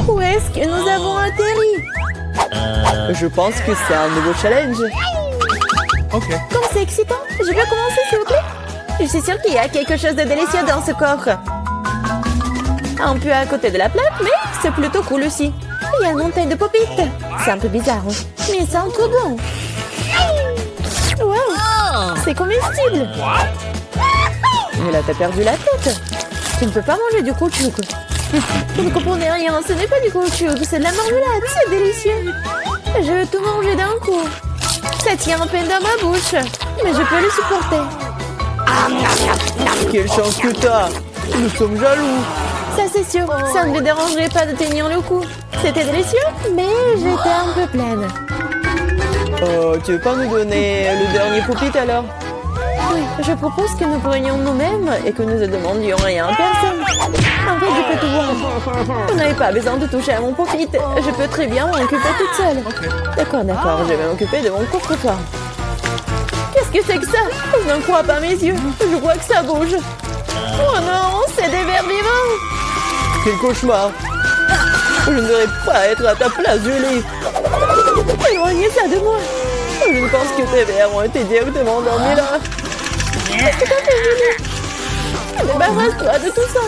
Où est-ce que nous avons atterri? Je pense que c'est un nouveau challenge. Comme c'est excitant. Je peux commencer, s'il vous plaît? Je suis sûre qu'il y a quelque chose de délicieux dans ce coffre. Un peu à côté de la plaque, mais c'est plutôt cool aussi. Il y a une montagne de pop-it. C'est un peu bizarre, mais ça sent trop bon. Wow, c'est comestible. Mais là, t'as perdu la tête. Tu ne peux pas manger du caoutchouc. Vous ne comprenez rien, ce n'est pas du caoutchouc, c'est de la marmelade, c'est délicieux. Je veux tout manger d'un coup. Ça tient à peine dans ma bouche, mais je peux le supporter. Quelle chance que t'as. Nous sommes jaloux. Ça c'est sûr, ça ne me dérangerait pas de tenir le coup. C'était délicieux, mais j'étais un peu pleine. Oh, tu veux pas nous donner le dernier pop-it alors? Oui, je propose que nous prenions nous-mêmes et que nous ne demandions rien à personne. En fait, je peux tout voir. Vous n'avez pas besoin de toucher à mon pop-it. Je peux très bien m'en occuper toute seule. D'accord, je vais m'occuper de mon coffre-fort. Qu'est-ce que c'est que ça? Je n'en crois pas mes yeux. Je vois que ça bouge. Oh non, c'est des vers vivants. Quel cauchemar. Je ne devrais pas être à ta place, Julie. Éloignez ça de moi. Je pense que tes vers ont été directement endormis là. Qu'est-ce que t'as fait, Julie? Débarrasse-toi de tout ça.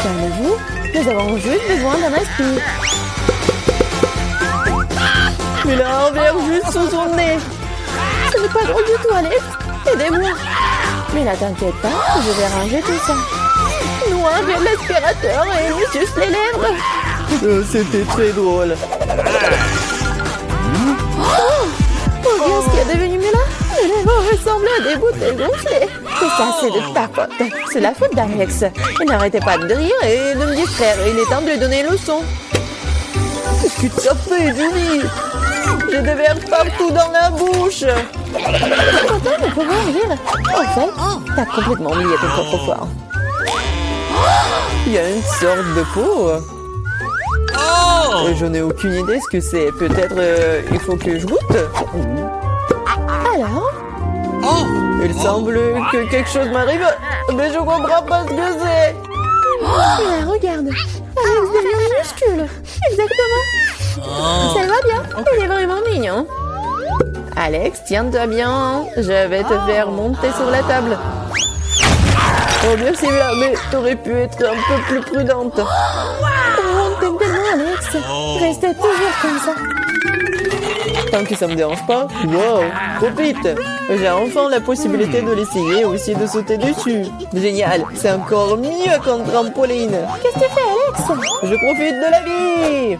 Calmez-vous, nous avons juste besoin d'un aspire. Il a un verre juste sous son nez. Ce n'est pas drôle du tout, Alex. Aidez-moi. Mais là, t'inquiète pas, je vais ranger tout ça. Nous enlève l'aspirateur et nous suce les lèvres. C'était très drôle. Oh, bien ce qui est devenu mieux là. Les lèvres ressemblent à des bouteilles gonflées. Tout ça, c'est de ta faute. C'est la faute d'Alex. Il n'arrêtait pas de rire et de me distraire. Il est temps de lui donner une leçon. Qu'est-ce que tu as fait, Julie? J'ai des vers partout dans la bouche. Content de pouvoir rire. En fait, t'as complètement oublié ton coffre-fort. Il y a une sorte de peau. Je n'ai aucune idée ce que c'est. Peut-être il faut que je goûte. Alors? Il semble que quelque chose m'arrive, mais je comprends pas ce que c'est. Là, regarde. Alex devient minuscule. Exactement. Ça va bien. Il est vraiment mignon. Alex, tiens-toi bien. Je vais te faire monter sur la table. Oh merci, mais t'aurais pu être un peu plus prudente. Oh, t'aimes tellement, Alex. Restez toujours comme ça. Tant que ça me dérange pas. Wow, trop vite. J'ai enfin la possibilité de l'essayer et aussi de sauter dessus. Génial, c'est encore mieux qu'un trampoline. Qu'est-ce que tu fais, Alex? Je profite de la vie.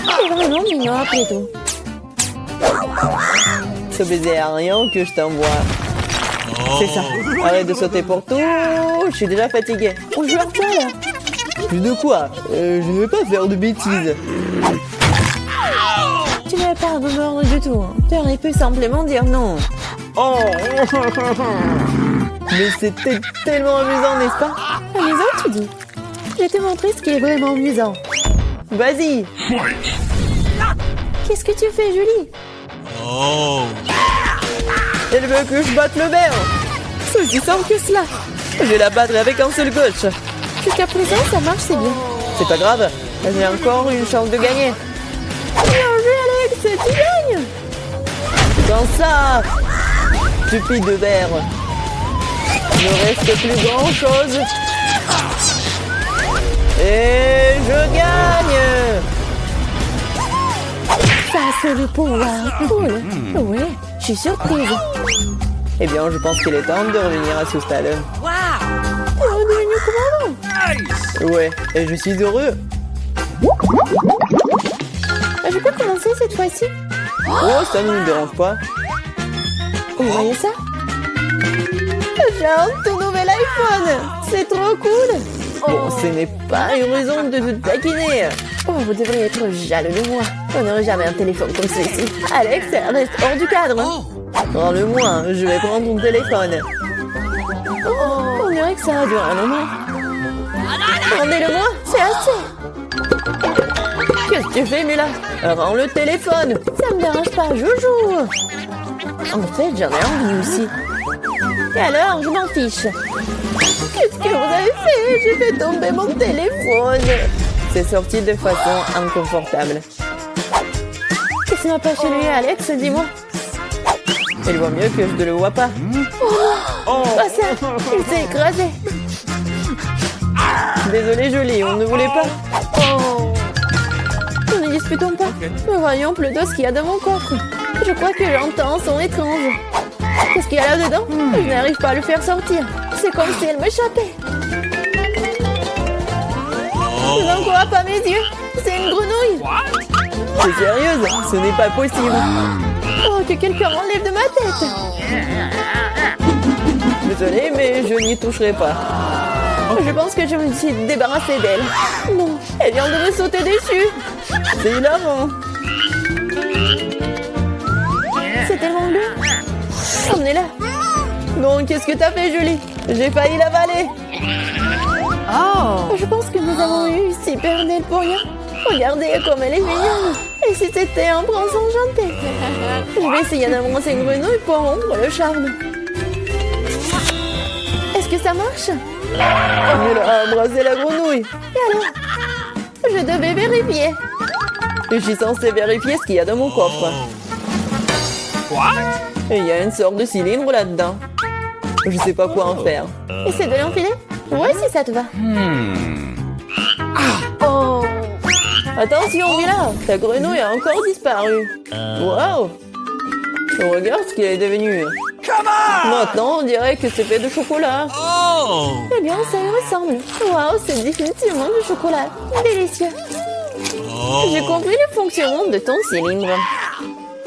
C'est vraiment mignon après tout. Ce baiser aérien que je t'envoie. C'est ça. Arrête de sauter pour tout. Je suis déjà fatiguée. On joue à quoi là? Plus de quoi? Je ne vais pas faire de bêtises. Tu n'avais pas à me mordre du tout. Tu aurais pu simplement dire non. Oh. Mais c'était tellement amusant, n'est-ce pas? Amusant, tu dis? Je vais te montrer ce qui est vraiment amusant. Vas-y. Qu'est-ce que tu fais, Julie? Elle veut que je batte le verre. C'est aussi simple que cela. Je vais la battre avec un seul gauche. Jusqu'à présent, ça marche, c'est bien. C'est pas grave. J'ai encore une chance de gagner. Bien joué, Alex, tu gagnes. Dans ça, stupide verre. Il ne reste plus grand chose. Et je gagne. Ça, c'est le pouvoir. Cool. Oui, je suis surprise. Eh bien, je pense qu'il est temps de revenir à ce stade. T'es redevenu commandant. Ouais, et je suis heureux. Je peux commencer cette fois-ci? Oh, ça ne me dérange pas. Vous voyez ça? J'ai un tout nouvel iPhone. C'est trop cool. Bon, ce n'est pas une raison de te taquiner. Oh, vous devriez être jaloux de moi. On n'aurait jamais un téléphone comme celui-ci. Alex, reste hors du cadre. Prends-le-moi, je vais prendre ton téléphone. Oh, on dirait que ça va durer un moment. Rendez-le-moi, c'est assez. Qu'est-ce que tu fais, Mila? Rends le téléphone. Ça me dérange pas, joujou. En fait, j'en ai envie aussi. Et alors, je m'en fiche. Qu'est-ce que vous avez fait? J'ai fait tomber mon téléphone. C'est sorti de façon inconfortable. Qu'est-ce qui va pas chez lui, Alex? Dis-moi. Il voit mieux que je ne le vois pas. Pas ça. Il s'est écrasé. Désolé, Jolie, on ne voulait pas. Oh. Nous ne disputons pas. Mais voyons plutôt ce qu'il y a dans mon coffre. Je crois que j'entends un son étrange. Qu'est-ce qu'il y a là-dedans? Je n'arrive pas à le faire sortir. C'est comme si elle m'échappait. Je n'en crois pas mes yeux. C'est une grenouille. T'es sérieuse? Ce n'est pas possible. Oh, que quelqu'un m'enlève de ma tête. Désolé, mais je n'y toucherai pas. Je pense que je me suis débarrassée d'elle. Non, elle vient de me sauter dessus. C'est hilarant. C'est tellement bleu. Emmenez-la. Non, qu'est-ce que t'as fait, Julie? J'ai failli l'avaler. Je pense que nous avons eu super belle pour rien. Regardez comme elle est mignonne. Et si c'était un prince enchanté? Je vais essayer d'avancer une grenouille pour rompre le charme. Est-ce que ça marche? Il a embrassé la grenouille. Et alors? Je devais vérifier. Je suis censée vérifier ce qu'il y a dans mon coffre. Et il y a une sorte de cylindre là-dedans. Je sais pas quoi en faire. Essaie de l'enfiler? Ouais, si ça te va. Oh! Attention, Mila, ta grenouille a encore disparu. Waouh! Regarde ce qu'il est devenu. Maintenant, on dirait que c'est fait de chocolat. Eh bien, ça y ressemble. Waouh, c'est définitivement du chocolat. Délicieux. J'ai compris le fonctionnement de ton cylindre.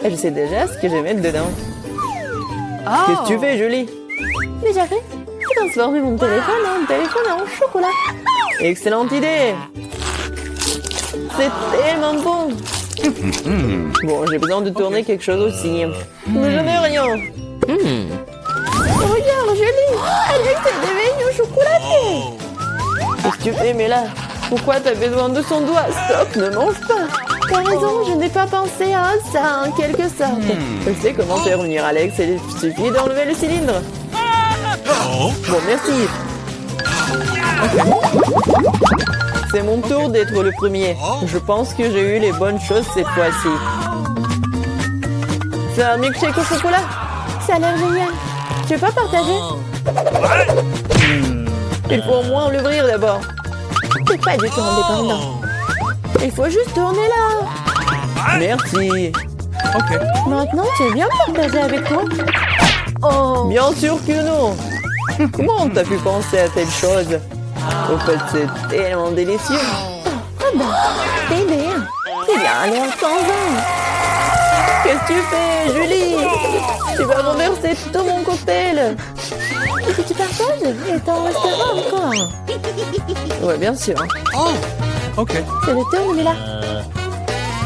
Je sais déjà ce que je vais mettre dedans. Qu'est-ce que tu fais, Julie? Déjà fait? J'ai transformé mon téléphone en téléphone en chocolat. Excellente idée! C'est tellement bon! Bon, j'ai besoin de tourner quelque chose aussi. Mais je n'ai rien. Regarde, Julie! Alex est devenu chocolaté! Qu'est-ce que tu fais, mais là? Pourquoi t'as besoin de son doigt? Stop, ne mange pas! T'as raison, je n'ai pas pensé à ça en quelque sorte. Je sais comment faire revenir Alex, il suffit d'enlever le cylindre. Bon, merci. C'est mon tour d'être le premier. Je pense que j'ai eu les bonnes choses cette fois-ci. C'est un milkshake au chocolat. Ça a l'air génial. Tu veux pas partager? Il faut au moins l'ouvrir d'abord. T'es pas du tout indépendant. Il faut juste tourner là. Merci. Maintenant, tu veux bien partager avec moi? Oh! Bien sûr que non. Comment t'as pu penser à telle chose? Au fait, c'est tellement délicieux. Ah bah, t'es bien. Eh bien, alors, attends-en. Qu'est-ce que tu fais, Julie? Tu vas renverser tout mon cocktail. Est-ce que tu partages? Et t'en resteras encore. Ouais, bien sûr. C'est le tour, mais là.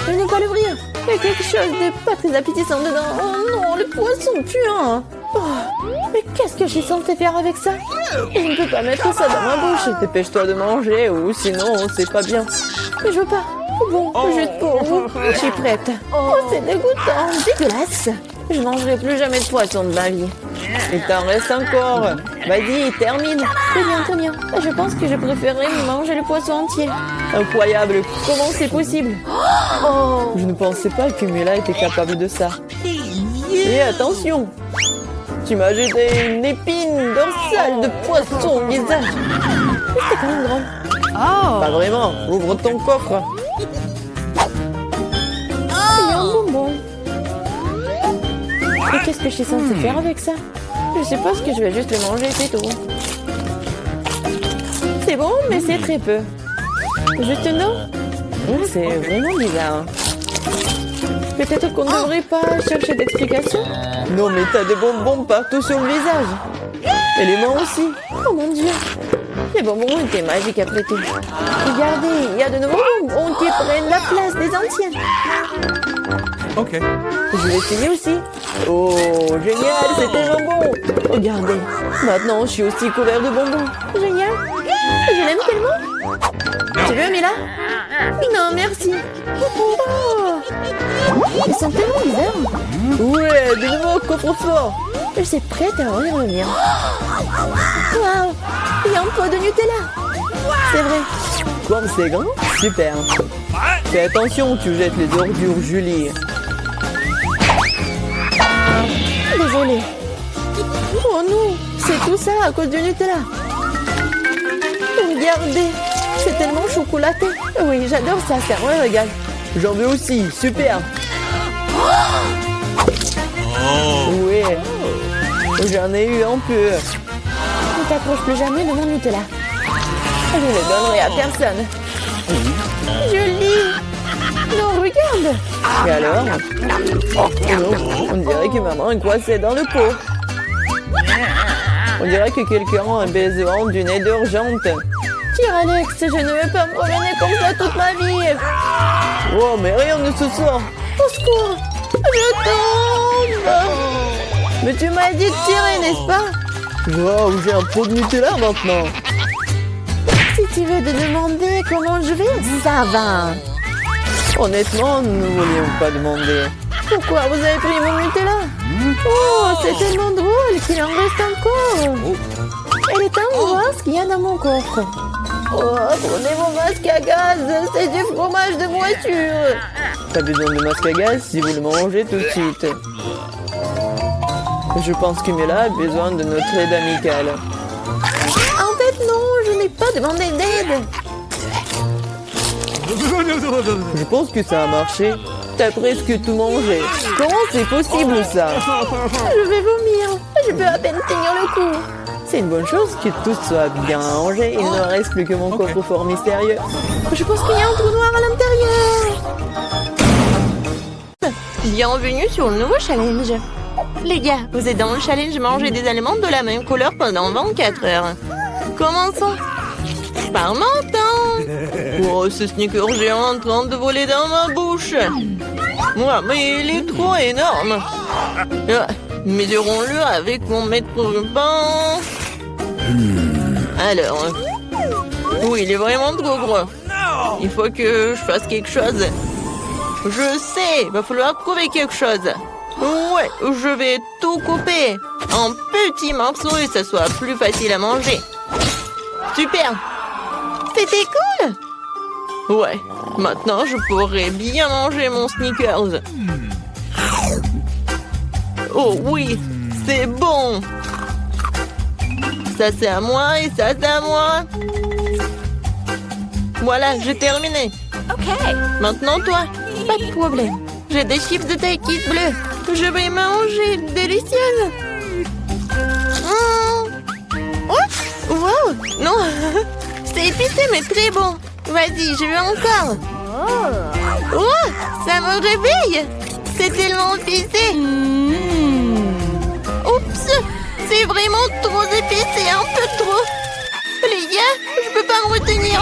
Je ne peux pas l'ouvrir. Il y a quelque chose de pas très appétissant dedans. Oh non, le poisson puant. Oh, mais qu'est-ce que je suis censée faire avec ça? Je ne peux pas mettre ça dans ma bouche. Dépêche-toi de manger ou sinon c'est pas bien. Mais je veux pas. Bon, juste pour vous. Je suis prête. Oh, c'est dégoûtant. Dégueulasse. Je mangerai plus jamais de poisson de ma vie. Il t'en reste encore. Vas-y, termine. Très bien. Je pense que je préférerais manger le poisson entier. Incroyable. Comment c'est possible? Oh. Je ne pensais pas que Mila était capable de ça. Et attention. Tu m'as jeté une épine dorsale de poisson au visage. C'était quand même drôle. Pas vraiment. Ouvre ton coffre. Il y a un bonbon. Et qu'est-ce que je suis censée faire avec ça? Je suppose que je vais juste le manger, c'est tout. C'est bon, mais c'est très peu. Juste une eau? C'est vraiment bizarre. Peut-être qu'on ne devrait pas chercher d'explications? Non, mais t'as des bonbons partout sur le visage. Et les mains aussi. Oh mon Dieu! Les bonbons étaient magiques après tout. Regardez, il y a de nouveaux bonbons qui prennent la place des anciens. Je vais essayer aussi. Oh, génial, c'est tellement bon. Regardez, maintenant je suis aussi couvert de bonbons. Génial! Je l'aime tellement. Tu veux, Mila? Non, merci. Oh. Ils sont tellement bizarres. Ouais, de nouveau, coffre-fort. Je suis prête à en y revenir. Waouh! Il y a un pot de Nutella. C'est vrai. Comme c'est grand, super. Fais attention, tu jettes les ordures, Julie. Désolée. Oh non, c'est tout ça à cause du Nutella. Regardez, c'est tellement chocolaté. Oui, j'adore ça, c'est un régal. J'en veux aussi, super. Ouais, j'en ai eu un peu. Ne t'approche plus jamais de mon Nutella. Je ne le donnerai à personne. Julie! Non, regarde! Et alors? Oh non, on dirait que maman est coincée dans le pot. On dirait que quelqu'un a besoin d'une aide urgente. Tire, Alex, je ne veux pas me promener comme ça toute ma vie. Oh, mais rien ne se sort. Au secours! Je tombe! Mais tu m'as dit de tirer, n'est-ce pas? Wow, j'ai un pot de Nutella maintenant. Si tu veux te demander comment je vais, ça va. Honnêtement, nous ne voulions pas demander. Pourquoi vous avez pris mon Nutella? Oh, c'est tellement drôle qu'il en reste encore. Elle est temps de voir ce qu'il y a dans mon coffre. Oh, prenez mon masque à gaz, c'est du fromage de voiture. Pas besoin de masque à gaz si vous le mangez tout de suite. Je pense que Mila a besoin de notre aide amicale. En fait, non, je n'ai pas demandé d'aide. Je pense que ça a marché. T'as presque tout mangé. Comment c'est possible ça? Je vais vomir. Je peux à peine tenir le coup. C'est une bonne chose que tout soit bien rangé. Il ne reste plus que mon coffre-fort mystérieux. Je pense qu'il y a un trou noir à l'intérieur. Bienvenue sur le nouveau challenge. Les gars, vous êtes dans le challenge manger des aliments de la même couleur pendant 24 heures. Commençons. Par mon temps. Oh, ce sneaker géant en train de voler dans ma bouche. Ouais, mais il est trop énorme. Mesurons-le avec mon mètre ruban. Alors, oui, il est vraiment trop gros. Il faut que je fasse quelque chose. Je sais, il va falloir trouver quelque chose. Ouais, je vais tout couper en petits morceaux et ça soit plus facile à manger. Super. C'était cool. Ouais, maintenant je pourrais bien manger mon Snickers. Oh oui, c'est bon. Ça c'est à moi et ça c'est à moi. Voilà, j'ai terminé. Ok. Maintenant toi. Pas de problème. J'ai des chips de taille bleue. Je vais manger, délicieuse. Oh, wow. Non, C'est épicé mais très bon. Vas-y, je veux encore. Oh, ça me réveille. C'est tellement épicé. Oups, c'est vraiment trop épicé, un peu trop. Les gars, je peux pas me retenir.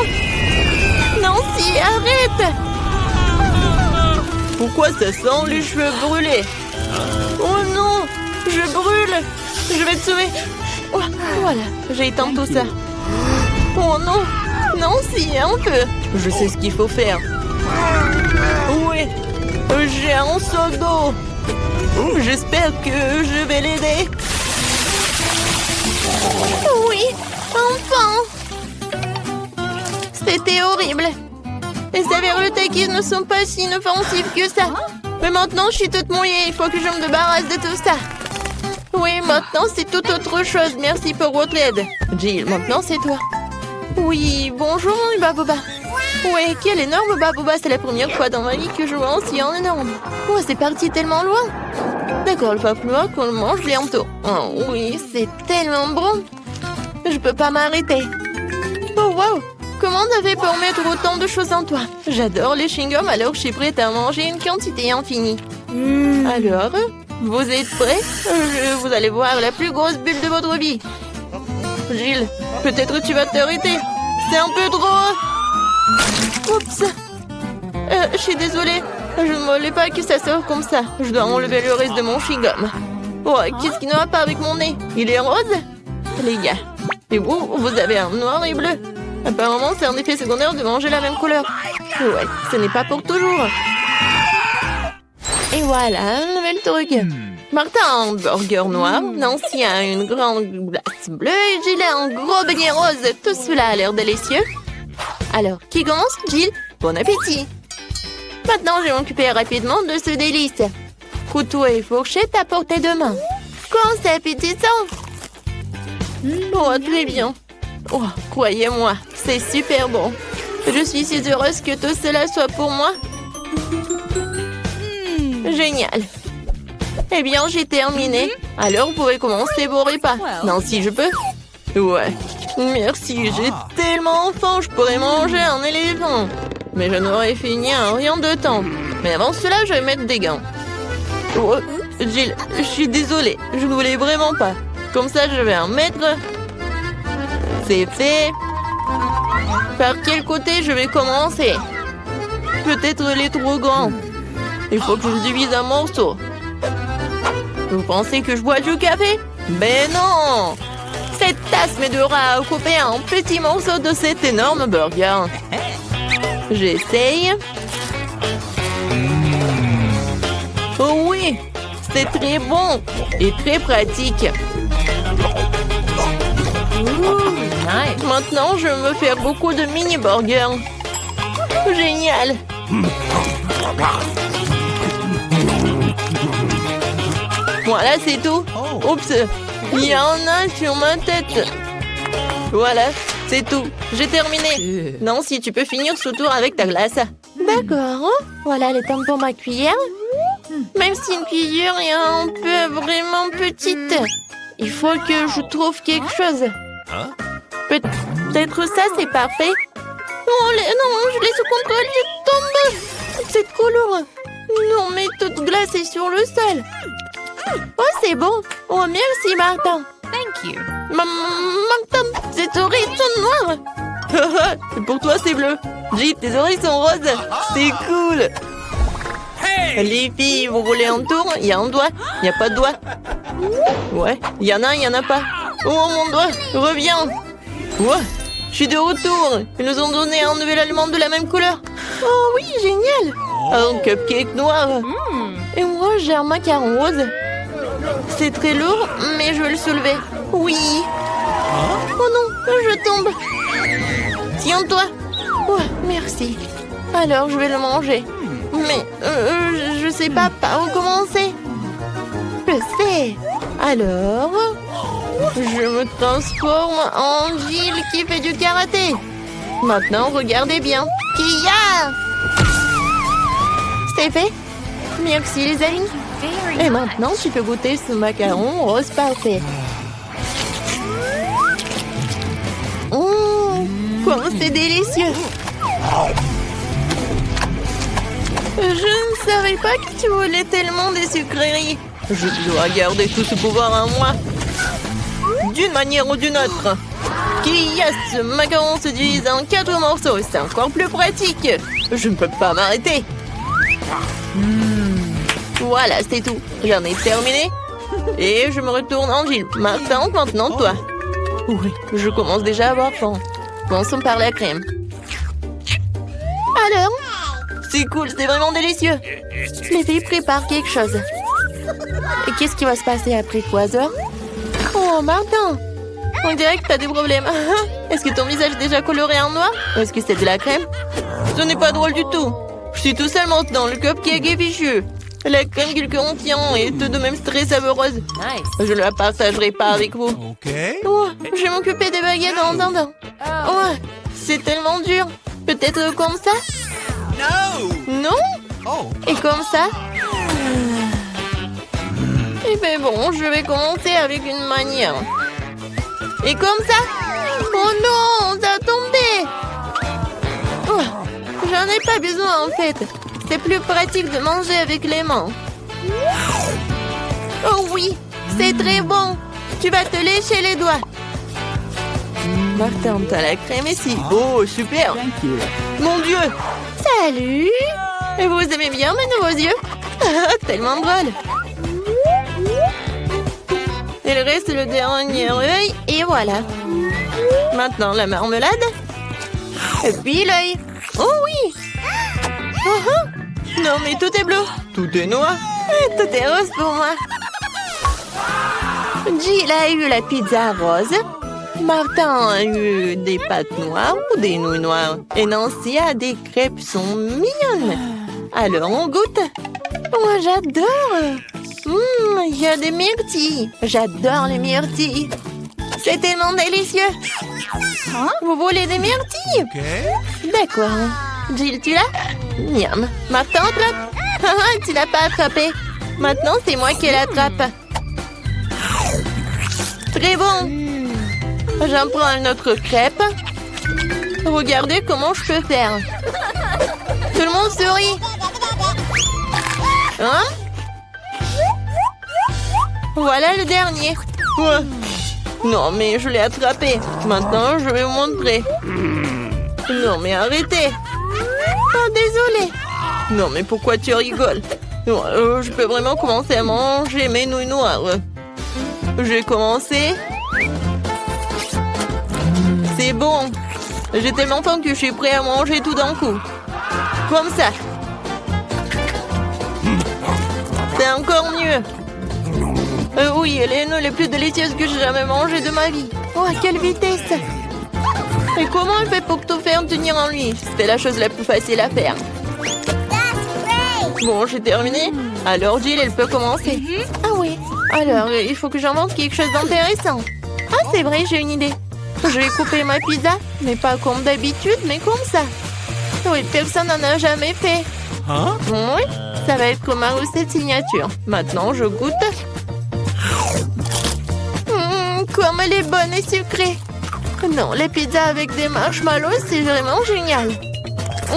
Nancy, arrête. pourquoi ça sent les cheveux brûlés? Oh non, je brûle. Je vais te sauver. Oh, voilà, j'ai éteint tout ça. Oh non, Nancy, un peu. Je sais ce qu'il faut faire. Oui, j'ai un seau d'eau. J'espère que je vais l'aider. Oui, enfin. C'était horrible. Les saveurs de Takis ne sont pas si inoffensives que ça. Mais maintenant, je suis toute mouillée. Il faut que je me débarrasse de tout ça. Oui, maintenant, c'est toute autre chose. Merci pour votre aide. Jill, Maintenant, c'est toi. Oui, bonjour, mon Baboba. Ouais, quel énorme Baboba. C'est la première fois dans ma vie que je vois un si énorme. Oh, c'est parti tellement loin. D'accord, il va falloir qu'on le mange bientôt. Oh oui, c'est tellement bon. Je peux pas m'arrêter. Oh wow, comment t'avais pour mettre autant de choses en toi? J'adore les chewing-gums, alors je suis prête à manger une quantité infinie. Alors, vous êtes prêts? Vous allez voir la plus grosse bulle de votre vie. Gilles, peut-être tu vas t'arrêter. C'est un peu trop. Oups. Je suis désolée. Je ne voulais pas que ça sorte comme ça. Je dois enlever le reste de mon chewing-gum. Oh, qu'est-ce qui ne va pas avec mon nez? Il est rose? Les gars. Et vous avez un noir et bleu. Apparemment, c'est un effet secondaire de manger la même couleur. Ouais, ce n'est pas pour toujours. Et voilà, un nouvel truc. Martin a un burger noir, Nancy a une grande glace bleue et Jill a un gros beignet rose. Tout cela a l'air délicieux. Alors, qui commence? Jill, bon appétit. Maintenant, je vais m'occuper rapidement de ce délice. Couteau et fourchette à portée de main. Quand c'est appétissant! Oh, très bien. Oh, croyez-moi, c'est super bon. Je suis si heureuse que tout cela soit pour moi. Génial. Eh bien, j'ai terminé. Alors, vous pouvez commencer vos repas. Non, si je peux. Ouais. Merci, j'ai tellement faim, je pourrais manger un éléphant. Mais je n'aurais fini en rien de temps. Mais avant cela, je vais mettre des gants. Oh, Jill, je suis désolée, je ne voulais vraiment pas. Comme ça, je vais en mettre. C'est fait. Par quel côté je vais commencer? Peut-être les trop grands. Il faut que je le divise en morceaux. Vous pensez que je bois du café? Mais non! Cette tasse m'aidera à couper un petit morceau de cet énorme burger. J'essaye. Oh oui! C'est très bon et très pratique. Nice. Maintenant, je veux me faire beaucoup de mini-burgers. Génial! Voilà, c'est tout. Oups, il y en a sur ma tête. Voilà, c'est tout. J'ai terminé. Non, si tu peux finir ce tour avec ta glace. D'accord. Voilà les temps pour ma cuillère. Même si une cuillère est un peu vraiment petite, il faut que je trouve quelque chose. Peut-être ça, c'est parfait. Oh, non, je l'ai sous contrôle, je tombe. C'est trop lourd. Non, mais toute glace est sur le sol. Oh, c'est bon. Oh, merci, Martin. Thank you. Martin, tes oreilles sont noires. Pour toi, c'est bleu. Jill, tes oreilles sont roses. C'est cool. Les filles, vous voulez un tour? Il y a un doigt. Il n'y a pas de doigt. Ouais, il y en a, il n'y en a pas. Oh, mon doigt, reviens. Ouais, je suis de retour. Ils nous ont donné un nouvel aliment de la même couleur. Oh oui, génial. Un cupcake noir. Et moi, j'ai un macaron rose. C'est très lourd, mais je vais le soulever. Oui. Oh non, je tombe. Tiens-toi. Ouais, merci. Alors, je vais le manger. Mais je sais pas par où commencer. Je sais. Alors, je me transforme en Jill qui fait du karaté. Maintenant, regardez bien. Kia! C'est fait. Merci les amis. Et maintenant, tu peux goûter ce macaron rose parfait. Oh, c'est délicieux. Je ne savais pas que tu voulais tellement des sucreries. Je dois garder tout ce pouvoir en moi. D'une manière ou d'une autre. Qui a ce macaron se divise en 4 morceaux. C'est encore plus pratique. Je ne peux pas m'arrêter. Voilà, c'est tout. J'en ai terminé. Et je me retourne en Jill. Martin, maintenant toi. Oui, je commence déjà à avoir faim. Commençons par la crème. Alors? C'est cool, c'est vraiment délicieux. Les filles préparent quelque chose. Et qu'est-ce qui va se passer après 3 heures? Oh, Martin! On dirait que t'as des problèmes. Est-ce que ton visage est déjà coloré en noir? Ou est-ce que c'est de la crème? Ce n'est pas drôle du tout. Je suis tout seul maintenant, le cupcake est fichu. La crème qu'il contient est tout de même très savoureuse. Nice. Je ne la partagerai pas avec vous. Oh, je vais m'occuper des baguettes en attendant. Oh, c'est tellement dur. Peut-être comme ça? Non? Et comme ça? Eh bien bon, je vais commencer avec une manière. Et comme ça? Oh non, ça a tombé! Oh, j'en ai pas besoin en fait. C'est plus pratique de manger avec les mains. Oh oui, c'est très bon. Tu vas te lécher les doigts. Martin, t'as la crème ici. Oh, super. Mon Dieu. Salut. Et vous aimez bien mes nouveaux yeux? Tellement drôle. Il reste le dernier œil et voilà. Maintenant, la marmelade. Et puis l'œil. Oh oui. Non, mais tout est bleu. Tout est noir. Et tout est rose pour moi. Jill a eu la pizza rose. Martin a eu des pâtes noires ou des nouilles noires. Et Nancy a des crêpes sont mignonnes. Alors on goûte. Moi j'adore. Il y a des myrtilles. J'adore les myrtilles. C'est tellement délicieux. Vous voulez des myrtilles? D'accord. Jill, tu l'as? Miam. Martin, attrape. Tu l'as pas attrapé. Maintenant, c'est moi qui l'attrape. Très bon. J'en prends une autre crêpe. Regardez comment je peux faire. Tout le monde sourit. Hein? Voilà le dernier. Ouais. Non, mais je l'ai attrapé. Maintenant, je vais vous montrer. Non, mais arrêtez. Oh, désolé. Non, mais pourquoi tu rigoles? Je peux vraiment commencer à manger mes nouilles noires. J'ai commencé. C'est bon. J'ai tellement faim que je suis prêt à manger tout d'un coup. Comme ça. C'est encore mieux. Oui, les nouilles les plus délicieuses que j'ai jamais mangées de ma vie. Oh, à quelle vitesse! Et comment elle fait pour tout faire tenir en lui? C'était la chose la plus facile à faire. Bon, j'ai terminé. Alors, Jill, elle peut commencer. Ah oui. Alors, il faut que j'invente quelque chose d'intéressant. Ah, c'est vrai, j'ai une idée. Je vais couper ma pizza, mais pas comme d'habitude, mais comme ça. Oui, personne n'en a jamais fait. Hein? Oui, ça va être ma recette signature. Maintenant, je goûte. Comme elle est bonne et sucrée. Non, les pizzas avec des marshmallows, c'est vraiment génial.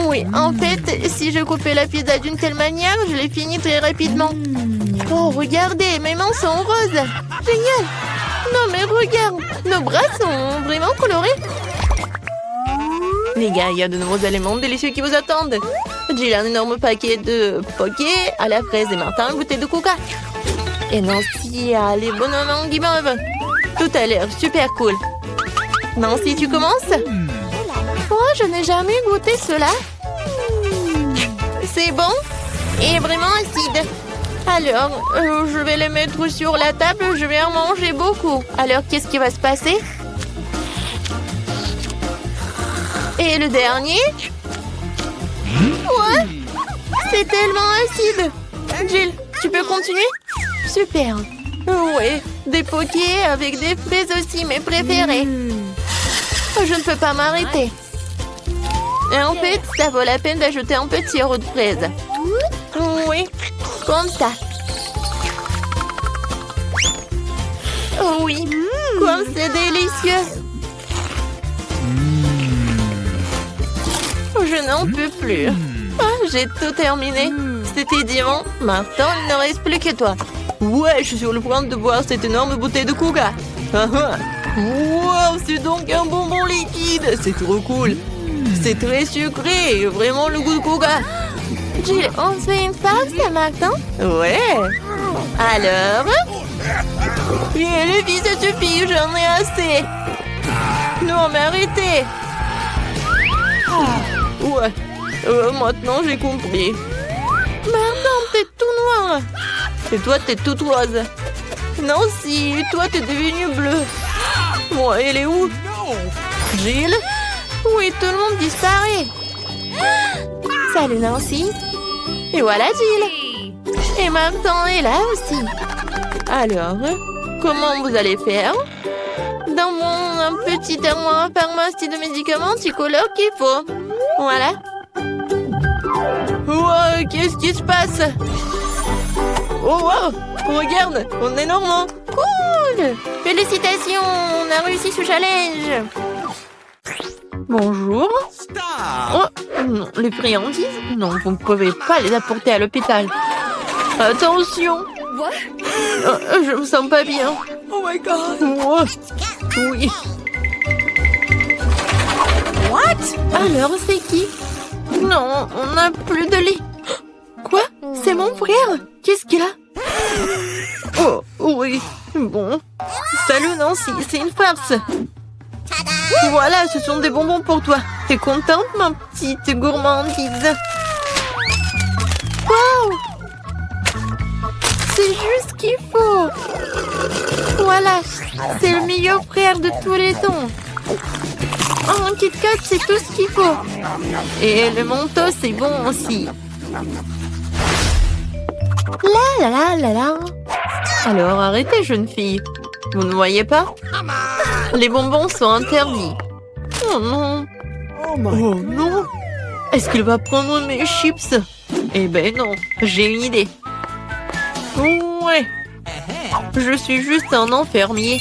Oui, en fait, si je coupais la pizza d'une telle manière, je l'ai finie très rapidement. Oh, regardez, mes mains sont roses. Génial. Non, mais regarde, nos bras sont vraiment colorés. Les gars, il y a de nouveaux éléments délicieux qui vous attendent. Jill a un énorme paquet de poké à la fraise et Martin une bouteille de coca. Et Nancy a les bonhommes en guimauve. Tout a l'air super cool. Nancy, tu commences? Oh, je n'ai jamais goûté cela. C'est bon et vraiment acide. Alors, je vais les mettre sur la table. Je vais en manger beaucoup. Alors, qu'est-ce qui va se passer? Et le dernier? Ouais, c'est tellement acide. Jill, tu peux continuer? Super. Oui, des pokés avec des fraises aussi, mes préférés. Je ne peux pas m'arrêter. Et en fait, ça vaut la peine d'ajouter un peu de sirop de fraise. Oui, comme ça. Oui, comme c'est délicieux. Je n'en peux plus. Ah, j'ai tout terminé. C'était diamant. Maintenant, il ne reste plus que toi. Ouais, je suis sur le point de boire cette énorme bouteille de coca. Wow, c'est donc un bonbon liquide. C'est trop cool. C'est très sucré. Vraiment le goût de coca. Jill, on se fait une farce maintenant? Ouais. Alors? Et les filles, ça suffit. J'en ai assez. Non, mais arrêtez. Ouais. Maintenant, j'ai compris. Maintenant, t'es tout noir. Et toi, t'es toute rose. Nancy, toi, t'es devenue bleue. Bon, elle est où? Jill? Oui, tout le monde disparaît. Salut, Nancy. Et voilà, Jill. Et Martin est là aussi. Alors, comment vous allez faire? Dans mon petit armoire pharmacie de médicaments, tu colores qu'il faut. Voilà. Wow, qu'est-ce qui se passe? Oh wow, regarde, on est normand. Cool. Félicitations, on a réussi ce challenge. Bonjour. Oh, non, les friandises? Non, vous ne pouvez pas les apporter à l'hôpital. Attention. Je me sens pas bien. Oh my god! Oh, oui. What? Alors, c'est qui? Non, on n'a plus de lit. Quoi? C'est mon frère? Qu'est-ce qu'il a? Oh, oui. Bon. Salut, Nancy. C'est une farce. Voilà, ce sont des bonbons pour toi. T'es contente, ma petite gourmandise? Wow! C'est juste ce qu'il faut. Voilà, c'est le meilleur frère de tous les temps. Oh, un Kit Kat, c'est tout ce qu'il faut. Et le Mentos, c'est bon aussi. La la la la la. Alors arrêtez, jeune fille. Vous ne voyez pas? Les bonbons sont interdits. Oh non. Oh my. Oh non. Est-ce qu'il va prendre mes chips? Eh ben non, j'ai une idée. Ouais. Je suis juste un enfermier.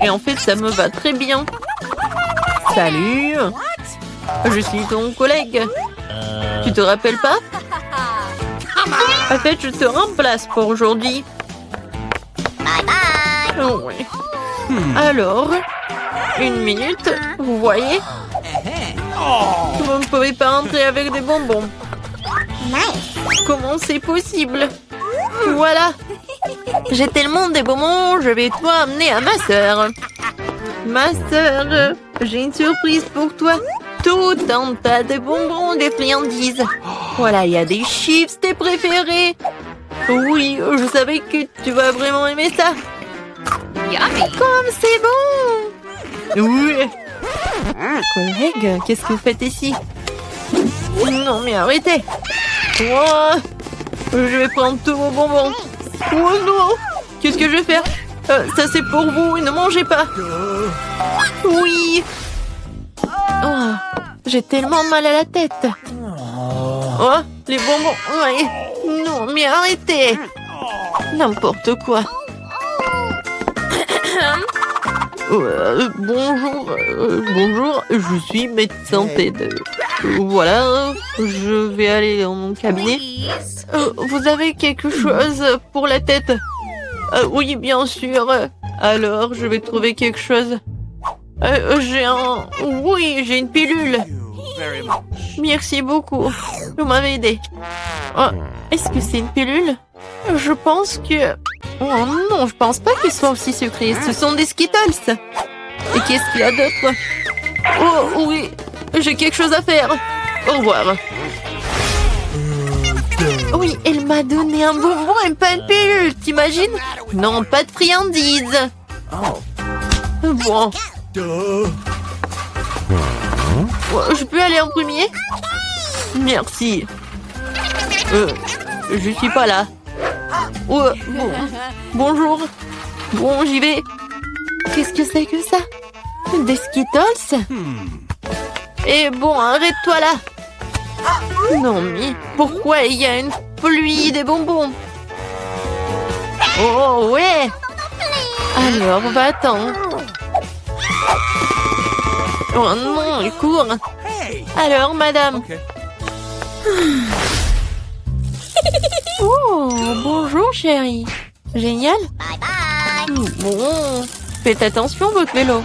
Et en fait, ça me va très bien. Salut. Je suis ton collègue. Tu te rappelles pas? En fait, je te remplace pour aujourd'hui. Ouais. Alors, une minute, vous voyez? Vous ne pouvez pas entrer avec des bonbons. Comment c'est possible? Voilà. J'ai tellement des bonbons, je vais tout amener à ma sœur. Ma sœur, j'ai une surprise pour toi. Tout un tas de bonbons, des friandises. Voilà, il y a des chips, tes préférés. Oui, je savais que tu vas vraiment aimer ça. Comme c'est bon. Oui. Collègue, qu'est-ce que vous faites ici? Non, mais arrêtez. Oh, je vais prendre tous vos bonbons. Oh non. Qu'est-ce que je vais faire? Ça, c'est pour vous, ne mangez pas. Oui. Oh, j'ai tellement mal à la tête. Oh, les bonbons. Ouais. Non, mais arrêtez. N'importe quoi. Bonjour, je suis médecin TED. Voilà, je vais aller dans mon cabinet. Vous avez quelque chose pour la tête? Oui, bien sûr. Alors, je vais trouver quelque chose. Oui, j'ai une pilule. Merci beaucoup. Vous m'avez aidé. Oh, est-ce que c'est une pilule? Je pense que... Oh non, je pense pas qu'ils soient aussi secrets. Ce sont des Skittles. Et qu'est-ce qu'il y a d'autre? Oh oui, j'ai quelque chose à faire. Au revoir. Oui, elle m'a donné un bonbon et pas une pilule, t'imagines? Non, pas de friandises. Bon. Je peux aller en premier? Merci. Je suis pas là. Oh, bon. Bonjour. Bon, j'y vais. Qu'est-ce que c'est que ça? Des Skittles? Et bon, arrête-toi là. Non, mais pourquoi il y a une pluie des bonbons? Oh, ouais. Alors, va-t'en. Oh non, il court. Alors, madame. Oh, bonjour, chérie. Génial. Bon, faites attention, votre vélo.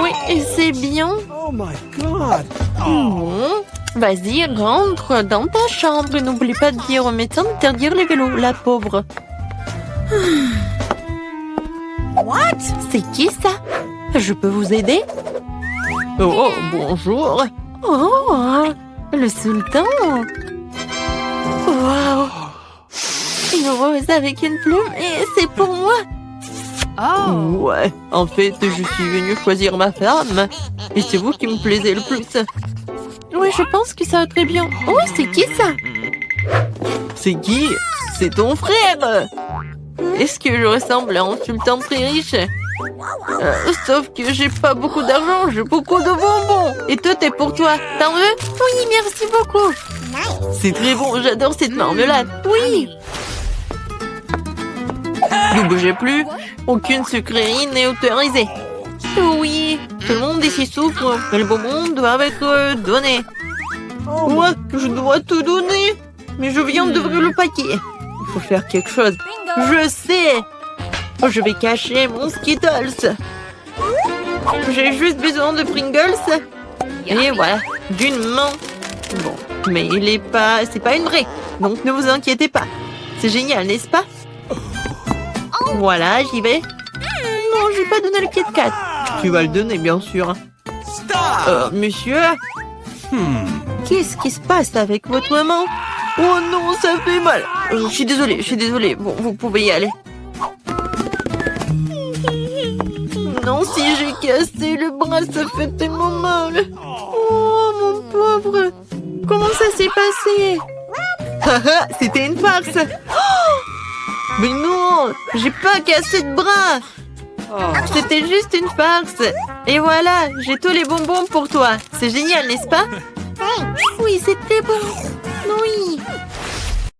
Oui, c'est bien. Oh my God. Bon, vas-y, rentre dans ta chambre. N'oublie pas de dire au médecin d'interdire les vélos, la pauvre. What? C'est qui ça? Je peux vous aider? Oh, bonjour. Oh, le sultan. Waouh. Une rose avec une plume et c'est pour moi. Oh. Ouais, en fait, je suis venue choisir ma femme. Et c'est vous qui me plaisez le plus. Oui, je pense que ça va très bien. Oh, c'est qui ça? C'est qui? C'est ton frère. Est-ce que je ressemble à un sultan très riche? Sauf que j'ai pas beaucoup d'argent, j'ai beaucoup de bonbons. Et tout est pour toi. T'en veux? Oui, merci beaucoup. C'est très bon, j'adore cette marmelade. Oui. Ne bougez plus. Aucune sucrerie n'est autorisée. Oui, tout le monde ici souffre. Les bonbons doivent être donnés. Moi, je dois tout donner. Mais je viens d'ouvrir le paquet. Il faut faire quelque chose. Je sais. Je vais cacher mon Skittles. J'ai juste besoin de Pringles. Et voilà, d'une main. Bon, mais c'est pas une vraie. Donc ne vous inquiétez pas. C'est génial, n'est-ce pas? Voilà, j'y vais. j'ai pas donné le Kit Kat. Tu vas le donner, bien sûr. Monsieur? Qu'est-ce qui se passe avec votre maman? Oh non, ça fait mal. Je suis désolée. Bon, vous pouvez y aller. Non, si j'ai cassé le bras, ça fait tellement mal. Oh, mon pauvre. Comment ça s'est passé? Haha, c'était une farce. Oh, mais non, j'ai pas cassé de bras. C'était juste une farce. Et voilà, j'ai tous les bonbons pour toi. C'est génial, n'est-ce pas? Oui, c'était bon. Oui.